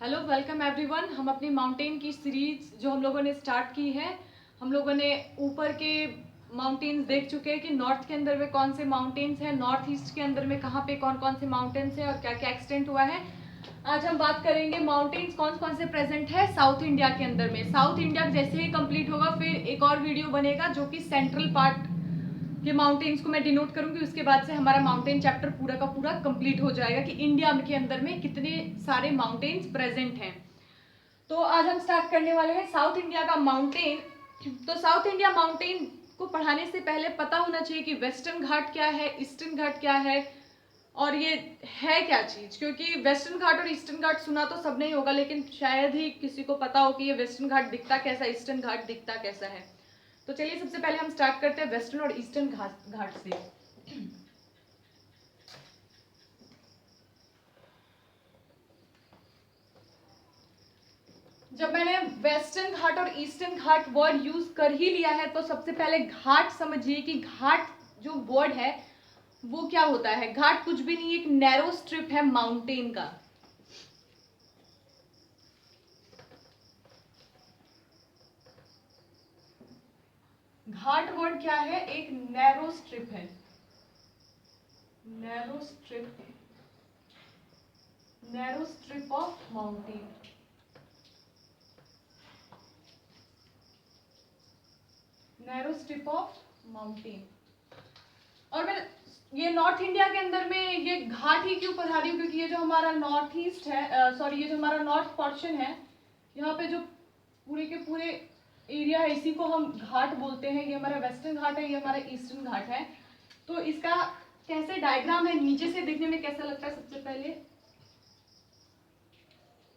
Hello welcome everyone. हम अपनी mountain की सीरीज जो हम लोगों ने स्टार्ट की है, हम लोगों ने ऊपर के माउंटेन्स देख चुके हैं कि नॉर्थ के अंदर में कौन से माउंटेन्स हैं, नॉर्थ ईस्ट के अंदर में कहाँ पे कौन कौन से माउंटेन्स हैं और क्या क्या एक्सटेंट हुआ है। आज हम बात करेंगे माउंटेन्स कौन कौन से प्रेजेंट है साउथ इंडिया के अंदर में। साउथ इंडिया जैसे ही कंप्लीट होगा फिर एक और वीडियो बनेगा जो कि सेंट्रल पार्ट के माउंटेन्स को मैं डिनोट करूंगी। उसके बाद से हमारा माउंटेन चैप्टर पूरा का पूरा कंप्लीट हो जाएगा कि इंडिया के अंदर में कितने सारे माउंटेन्स प्रेजेंट हैं। तो आज हम स्टार्ट करने वाले हैं साउथ इंडिया का माउंटेन। तो साउथ इंडिया माउंटेन को पढ़ाने से पहले पता होना चाहिए कि वेस्टर्न घाट क्या है, ईस्टर्न घाट क्या है और ये है क्या चीज। क्योंकि वेस्टर्न घाट और ईस्टर्न घाट सुना तो सबने ही होगा, लेकिन शायद ही किसी को पता हो कि ये वेस्टर्न घाट दिखता कैसा, ईस्टर्न घाट दिखता कैसा है। तो चलिए सबसे पहले हम स्टार्ट करते हैं वेस्टर्न और ईस्टर्न घाट से। जब मैंने वेस्टर्न घाट और ईस्टर्न घाट वर्ड यूज कर ही लिया है तो सबसे पहले घाट समझिए कि घाट जो वर्ड है वो क्या होता है। घाट कुछ भी नहीं, एक नैरो स्ट्रिप है माउंटेन का। घाट वर्ड क्या है, एक नैरो स्ट्रिप है। Narrow strip, narrow strip of mountain. Narrow strip of mountain. और मैं ये नॉर्थ इंडिया के अंदर में ये घाट ही क्यों पढ़ा रही हूँ, क्योंकि ये जो हमारा नॉर्थ ईस्ट है, सॉरी, ये जो हमारा नॉर्थ पोर्शन है, यहाँ पे जो पूरे के पूरे एरिया है इसी को हम घाट बोलते हैं। ये हमारा वेस्टर्न घाट है, ये हमारा ईस्टर्न घाट है। तो इसका कैसे डायग्राम है, नीचे से देखने में कैसा लगता है, सबसे पहले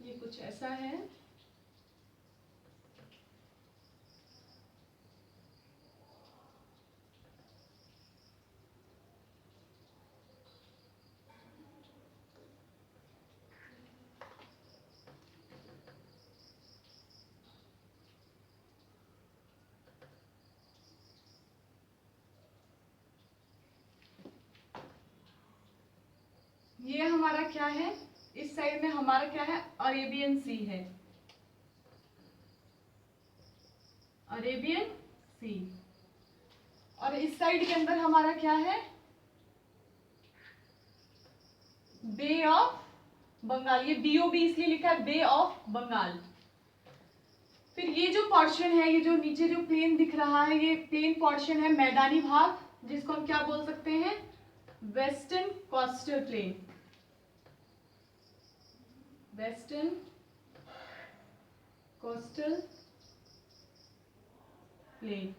ये कुछ ऐसा है। ये हमारा क्या है, इस साइड में हमारा क्या है, अरेबियन सी है, अरेबियन सी। और इस साइड के अंदर हमारा क्या है, बे ऑफ बंगाल। ये बीओबी इसलिए लिखा है, बे ऑफ बंगाल। फिर ये जो पोर्शन है, ये जो नीचे जो प्लेन दिख रहा है, ये प्लेन पोर्शन है, मैदानी भाग, जिसको हम क्या बोल सकते हैं, western coastal plain. Western coastal plain.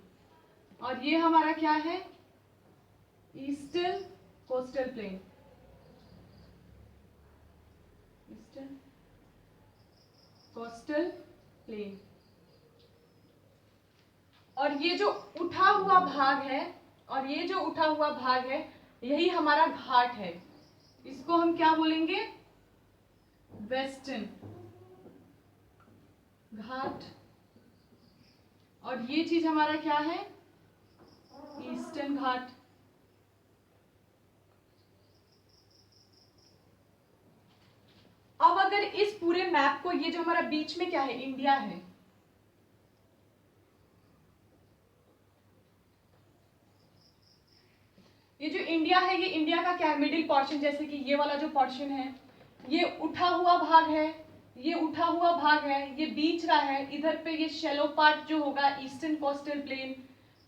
और ये हमारा क्या है, eastern coastal plain. Eastern coastal plain. और ये जो उठा हुआ भाग है, और ये जो उठा हुआ भाग है, यही हमारा घाट है। इसको हम क्या बोलेंगे, वेस्टर्न घाट। और ये चीज हमारा क्या है, ईस्टर्न घाट। अब अगर इस पूरे मैप को, ये जो हमारा बीच में क्या है, इंडिया है, ये जो इंडिया है, ये इंडिया का क्या है, मिडिल पोर्शन। जैसे कि ये वाला जो पोर्शन है, ये उठा हुआ भाग है, ये उठा हुआ भाग है, ये बीच रहा है। इधर पे ये शेलो पार्ट जो होगा, ईस्टर्न कोस्टल प्लेन।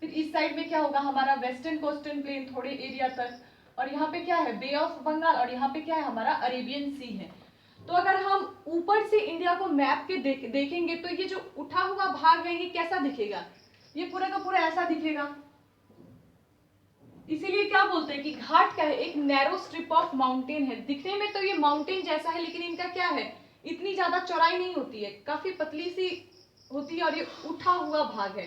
फिर इस साइड में क्या होगा, हमारा वेस्टर्न कोस्टल प्लेन थोड़े एरिया तक। और यहाँ पे क्या है, बे ऑफ बंगाल। और यहाँ पे क्या है, हमारा अरेबियन सी है। तो अगर हम ऊपर से इंडिया को मैप के देखेंगे तो ये जो उठा हुआ भाग है ये कैसा दिखेगा, ये पूरा का पूरा ऐसा दिखेगा। इसीलिए क्या बोलते हैं कि घाट क्या है, एक नैरो स्ट्रिप ऑफ माउंटेन है। दिखने में तो ये माउंटेन जैसा है, लेकिन इनका क्या है, इतनी ज्यादा चौड़ाई नहीं होती है, काफी पतली सी होती है और ये उठा हुआ भाग है।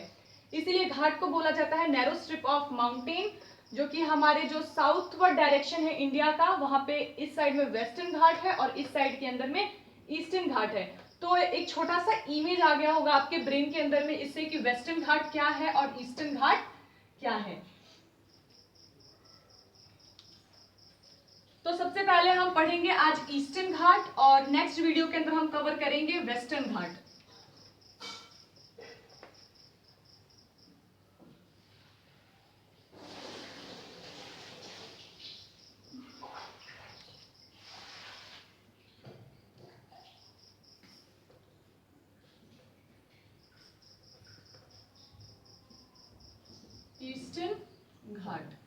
इसीलिए घाट को बोला जाता है नैरो स्ट्रिप ऑफ माउंटेन, जो कि हमारे जो साउथवर्ड डायरेक्शन है इंडिया का, वहां पे इस साइड में वेस्टर्न घाट है और इस साइड के अंदर में ईस्टर्न घाट है। तो एक छोटा सा इमेज आ गया होगा आपके ब्रेन के अंदर में इससे कि वेस्टर्न घाट क्या है और ईस्टर्न घाट क्या है। तो सबसे पहले हम पढ़ेंगे आज ईस्टर्न घाट और नेक्स्ट वीडियो के अंदर हम कवर करेंगे वेस्टर्न घाट। ईस्टर्न घाट,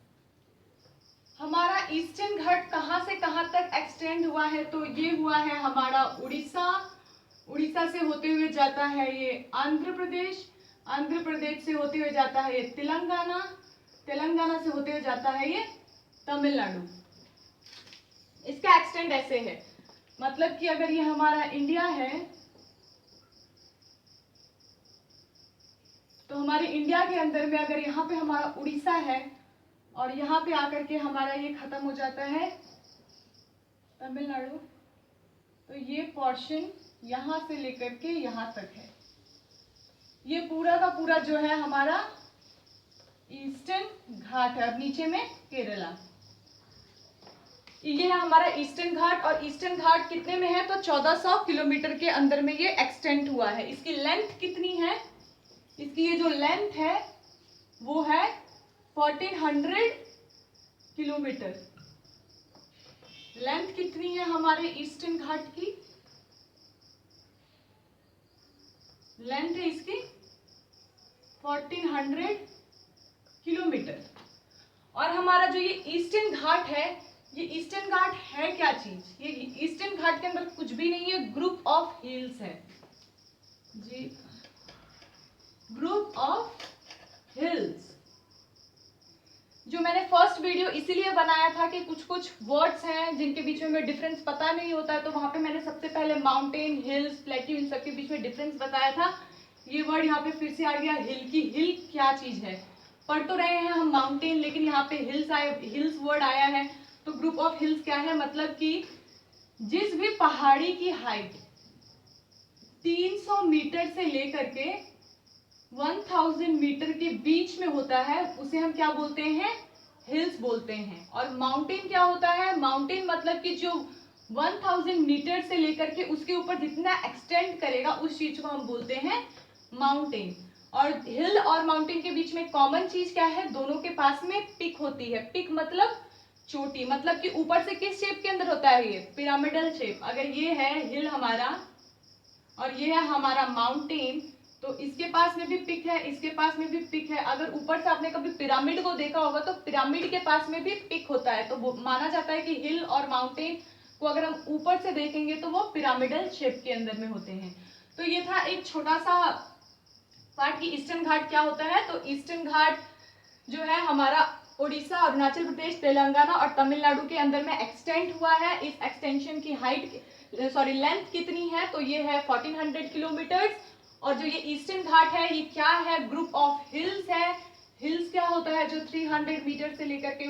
हमारा ईस्टर्न घाट कहां से कहां तक एक्सटेंड हुआ है? तो ये हुआ है हमारा उड़ीसा, उड़ीसा से होते हुए जाता है ये आंध्र प्रदेश, आंध्र प्रदेश से होते हुए जाता है ये तेलंगाना, तेलंगाना से होते हुए जाता है ये तमिलनाडु। इसका एक्सटेंड ऐसे है, मतलब कि अगर ये हमारा इंडिया है तो हमारे इंडिया के अंदर में अगर यहाँ पे हमारा उड़ीसा है और यहाँ पे आकर के हमारा ये खत्म हो जाता है तमिलनाडु, तो ये पोर्शन यहाँ से लेकर के यहाँ तक है। ये पूरा का पूरा जो है हमारा ईस्टर्न घाट है। अब नीचे में केरला, ये है हमारा ईस्टर्न घाट। और ईस्टर्न घाट कितने में है? तो 1400 किलोमीटर के अंदर में ये एक्सटेंड हुआ है। इसकी लेंथ कितनी है? इसकी ये जो लेंथ है वो है 1400 किलोमीटर। लेंथ कितनी है हमारे ईस्टर्न घाट की? लेंथ है इसकी 1400 किलोमीटर। और हमारा जो ये ईस्टर्न घाट है, ये ईस्टर्न घाट है क्या चीज? ये ईस्टर्न घाट के अंदर कुछ भी नहीं है, ग्रुप ऑफ हिल्स है जी, ग्रुप ऑफ हिल्स। जो मैंने फर्स्ट वीडियो इसीलिए बनाया था कि कुछ कुछ वर्ड्स हैं जिनके बीच में डिफरेंस पता नहीं होता है, तो वहां पे मैंने सबसे पहले माउंटेन, हिल्स, प्लेट्यू, इन सब के बीच में डिफरेंस बताया था। ये वर्ड यहाँ पे फिर से आ गया, हिल की। हिल क्या चीज है? पढ़ तो रहे हैं हम माउंटेन, लेकिन यहाँ पे हिल्स वर्ड आया है। तो ग्रुप ऑफ हिल्स क्या है? मतलब कि जिस भी पहाड़ी की हाइट 300 मीटर से लेकर के 1000 मीटर के बीच में होता है, उसे हम क्या बोलते हैं? हिल्स बोलते हैं। और माउंटेन क्या होता है? माउंटेन मतलब कि जो 1000 मीटर से लेकर के उसके ऊपर जितना एक्सटेंड करेगा उस चीज को हम बोलते हैं माउंटेन। और हिल और माउंटेन के बीच में कॉमन चीज क्या है? दोनों के पास में पिक होती है। पिक मतलब चोटी, मतलब कि ऊपर से किस शेप के अंदर होता है? ये पिरामिडल शेप। अगर ये है हिल हमारा और ये है हमारा माउंटेन, तो इसके पास में भी पिक है, इसके पास में भी पिक है। अगर ऊपर से आपने कभी पिरामिड को देखा होगा तो पिरामिड के पास में भी पिक होता है। तो वो माना जाता है कि हिल और माउंटेन को अगर हम ऊपर से देखेंगे तो वो पिरामिडल शेप के अंदर में होते हैं। तो ये था एक छोटा सा पार्ट की ईस्टर्न घाट क्या होता है। तो ईस्टर्न घाट जो है हमारा उड़ीसा, अरुणाचल प्रदेश, तेलंगाना और तमिलनाडु के अंदर में एक्सटेंड हुआ है। इस एक्सटेंशन की लेंथ कितनी है? तो ये है 1400 किलोमीटर। और जो ये ईस्टर्न घाट है ये क्या है? ग्रुप ऑफ हिल्स है। हिल्स क्या होता है? जो 300 मीटर से लेकर के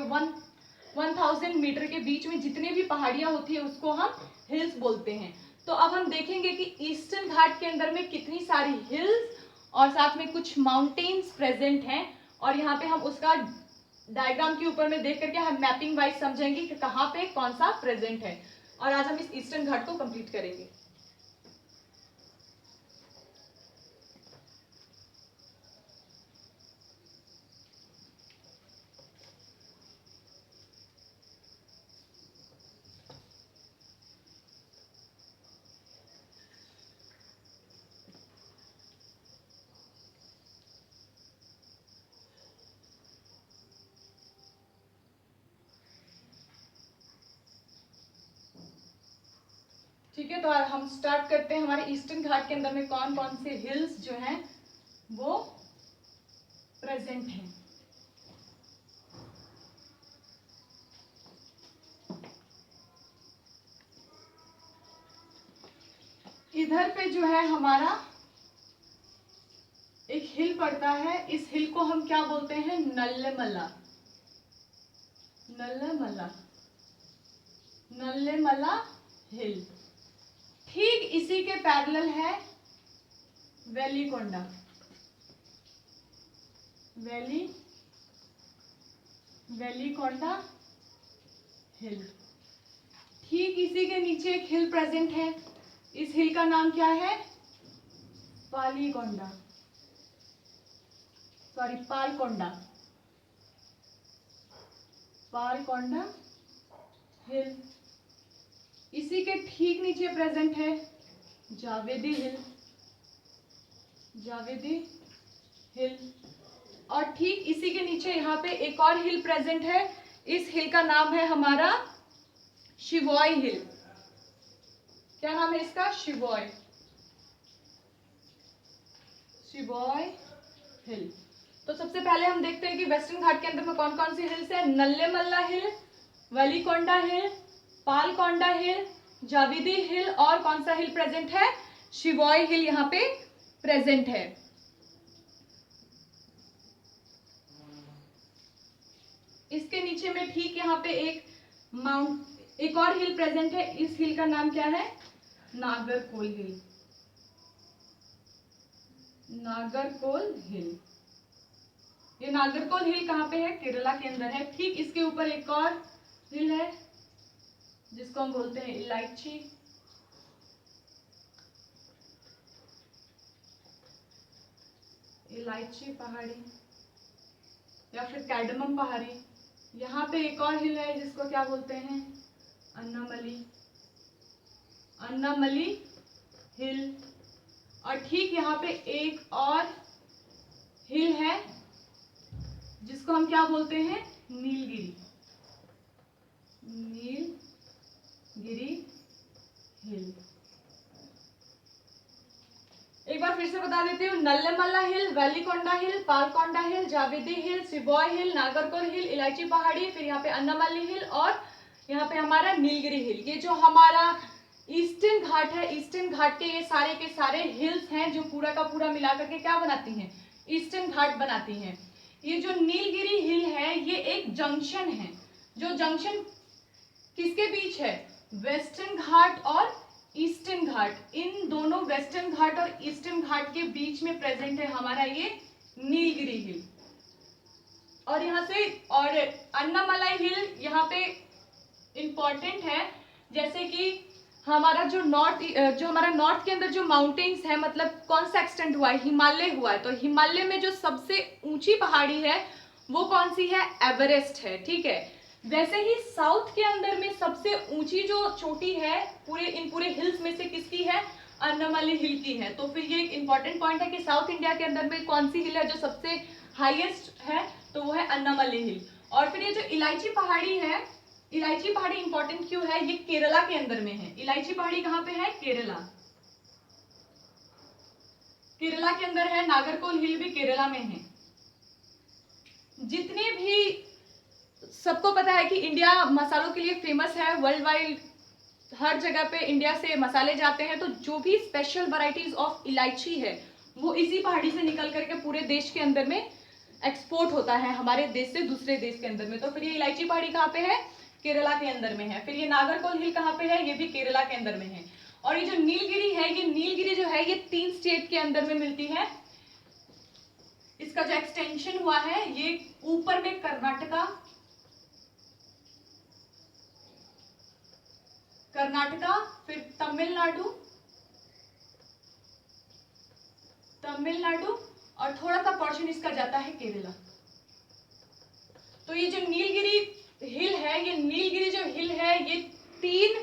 1000 मीटर के बीच में जितने भी पहाड़ियां होती है उसको हम हिल्स बोलते हैं। तो अब हम देखेंगे कि ईस्टर्न घाट के अंदर में कितनी सारी हिल्स और साथ में कुछ माउंटेन्स प्रेजेंट हैं। और यहाँ पे हम उसका डायग्राम के ऊपर में देख करके हम मैपिंग वाइज समझेंगे कि कहाँ पे कौन सा प्रेजेंट है। और आज हम इस ईस्टर्न घाट को कंप्लीट करेंगे। ठीक है, तो हम स्टार्ट करते हैं। हमारे ईस्टर्न घाट के अंदर में कौन कौन से हिल्स जो हैं वो प्रेजेंट हैं। इधर पे जो है हमारा एक हिल पड़ता है, इस हिल को हम क्या बोलते हैं? नल्लेमला। नल्लेमला, नल्लेमला हिल। ठीक इसी के पैरेलल है वेलिकोंडा, वेलिकोंडा हिल। ठीक इसी के नीचे एक हिल प्रेजेंट है। इस हिल का नाम क्या है? पालकोंडा, पालकोंडा हिल। इसी के ठीक नीचे प्रेजेंट है जावेदी हिल, जावेदी हिल। और ठीक इसी के नीचे यहाँ पे एक और हिल प्रेजेंट है। इस हिल का नाम है हमारा शिवॉय हिल। क्या नाम है इसका? शिवॉय, शिवॉय हिल। तो सबसे पहले हम देखते हैं कि वेस्टर्न घाट के अंदर में कौन कौन सी हिल्स है। नल्लेमल्ला हिल, वलीकोंडा हिल, पालकोंडा हिल, जाविदी हिल और कौन सा हिल प्रेजेंट है? शिवॉय हिल यहाँ पे प्रेजेंट है। इसके नीचे में ठीक यहाँ पे एक और हिल प्रेजेंट है। इस हिल का नाम क्या है? नागरकोल हिल, नागरकोल हिल। ये नागरकोल हिल कहाँ पे है? केरला के अंदर है। ठीक इसके ऊपर एक और हिल है जिसको हम बोलते हैं इलायची, इलायची पहाड़ी या फिर कैडमम पहाड़ी। यहाँ पे एक और हिल है जिसको क्या बोलते हैं? अन्नामली, अन्नामली हिल। और ठीक यहाँ पे एक और हिल है जिसको हम क्या बोलते हैं? नीलगिरी, नीलगिरी हिल। एक बार फिर से बता देती हूँ। नल्लेमल्ला हिल, वलीकोंडा हिल, पालकोंडा हिल, जावेदी हिल, शिवॉय हिल, नागरकोल हिल, इलायची पहाड़ी, फिर यहाँ पे अन्नामली हिल और यहाँ पे हमारा नीलगिरी हिल। ये जो हमारा ईस्टर्न घाट है, ईस्टर्न घाट के सारे हिल्स हैं जो पूरा का पूरा मिला करके क्या बनाती हैं? ईस्टर्न घाट बनाती हैं। ये जो नीलगिरी हिल है ये एक जंक्शन है। जो जंक्शन किसके बीच है? वेस्टर्न घाट और ईस्टर्न घाट। इन दोनों वेस्टर्न घाट और ईस्टर्न घाट के बीच में प्रेजेंट है हमारा ये नीलगिरी हिल। और यहाँ से और अन्नामलाई हिल यहाँ पे इंपॉर्टेंट है। जैसे कि हमारा जो हमारा नॉर्थ के अंदर जो माउंटेन्स है, मतलब कौन सा एक्सटेंड हुआ है? हिमालय हुआ है। तो हिमालय में जो सबसे ऊंची पहाड़ी है वो कौन सी है? एवरेस्ट है। ठीक है। वैसे ही साउथ के अंदर में सबसे ऊंची जो चोटी है इन पूरे हिल्स में से किसकी है? अन्नामली हिल की है। तो फिर ये एक इंपॉर्टेंट पॉइंट है कि साउथ इंडिया के अंदर में कौन सी हिल है जो सबसे हाईएस्ट है? तो वो है अन्नामली हिल। और फिर ये जो इलायची पहाड़ी है, इलायची पहाड़ी इंपॉर्टेंट क्यों है? ये केरला के अंदर में है। इलायची पहाड़ी कहाँ पे है? केरला, केरला के अंदर है। नागरकोल हिल भी केरला में है। जितने भी सबको पता है कि इंडिया मसालों के लिए फेमस है, वर्ल्ड वाइड हर जगह पे इंडिया से मसाले जाते हैं। तो जो भी स्पेशल वैरायटीज ऑफ इलायची है वो इसी पहाड़ी से निकल करके पूरे देश के अंदर में एक्सपोर्ट होता है, हमारे देश से दूसरे देश के अंदर में। तो फिर ये इलायची पहाड़ी कहाँ पे है? केरला के अंदर में है। फिर ये नागरकोल हिल कहाँ पे है? ये भी केरला के अंदर में है। और ये जो नीलगिरी है, ये नीलगिरी जो है ये 3 स्टेट के अंदर में मिलती है। इसका जो एक्सटेंशन हुआ है ये ऊपर में कर्नाटका, फिर तमिलनाडु और थोड़ा सा पोर्शन इसका जाता है केरला। तो ये जो नीलगिरी हिल है, ये नीलगिरी जो हिल है ये 3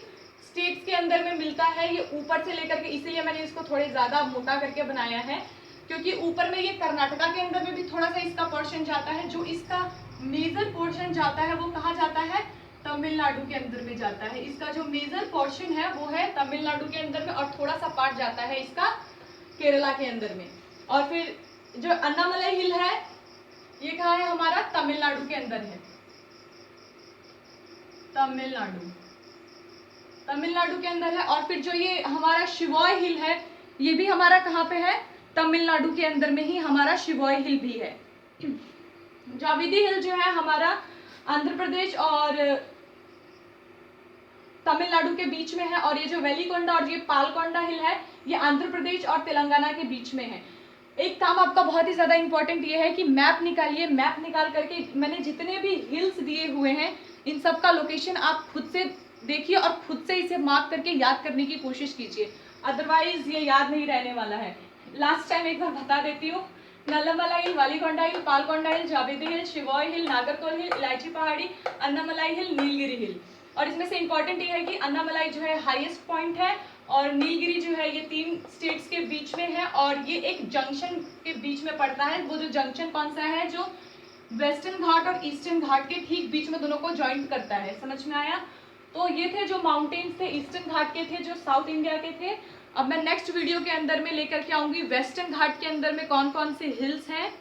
स्टेट्स के अंदर में मिलता है। ये ऊपर से लेकर के, इसीलिए मैंने इसको थोड़े ज्यादा मोटा करके बनाया है क्योंकि ऊपर में ये कर्नाटका के अंदर में भी थोड़ा सा इसका पोर्शन जाता है। जो इसका मेजर पोर्शन जाता है वो कहाँ जाता है? तमिलनाडु के अंदर में जाता है। इसका जो मेजर पोर्शन है वो है तमिलनाडु के अंदर में और थोड़ा सा पार्ट जाता है इसका केरला के अंदर में। और फिर जो अन्नामलाई हिल है ये कहाँ है? हमारा तमिलनाडु के अंदर है। तमिलनाडु के अंदर है। और फिर जो ये हमारा शिवॉय हिल है ये भी हमारा कहाँ पे है? तमिलनाडु के अंदर में ही हमारा शिवॉय हिल भी है। जाविदी हिल जो है हमारा आंध्र प्रदेश और तमिलनाडु के बीच में है। और ये जो वेलीकोंडा और ये पालकोंडा हिल है ये आंध्र प्रदेश और तेलंगाना के बीच में है। एक काम आपका बहुत ही ज्यादा इंपॉर्टेंट ये है कि मैप निकालिए। मैप निकाल करके मैंने जितने भी हिल्स दिए हुए हैं इन सब का लोकेशन आप खुद से देखिए और खुद से इसे मार्क करके याद करने की कोशिश कीजिए, अदरवाइज ये याद नहीं रहने वाला है। लास्ट टाइम एक बार बता देती हूँ, नल्लामलाई हिल, वालीकोंडा हिल, पालकोंडा हिल, जावेदी हिल, शिवॉय हिल, नागरकोल हिल, इलायची पहाड़ी, अन्नामलाई हिल, नीलगिरी हिल। और इसमें से इंपॉर्टेंट ये है कि अन्नामलाई जो है हाईएस्ट पॉइंट है और नीलगिरी जो है ये 3 स्टेट्स के बीच में है और ये एक जंक्शन के बीच में पड़ता है। वो जो जंक्शन कौन सा है, जो वेस्टर्न घाट और ईस्टर्न घाट के ठीक बीच में दोनों को ज्वाइंट करता है। समझ में आया? तो ये थे जो माउंटेन्स थे, ईस्टर्न घाट के थे, जो साउथ इंडिया के थे। अब मैं नेक्स्ट वीडियो के अंदर में लेकर के आऊंगी वेस्टर्न घाट के अंदर में कौन कौन से हिल्स हैं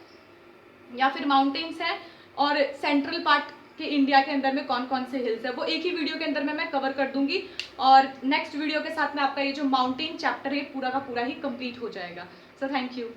या फिर माउंटेन्स हैं, और सेंट्रल पार्ट के इंडिया के अंदर में कौन कौन से हिल्स है, वो एक ही वीडियो के अंदर में मैं कवर कर दूंगी। और नेक्स्ट वीडियो के साथ में आपका ये जो माउंटेन चैप्टर है पूरा का पूरा ही कंप्लीट हो जाएगा। So thank you.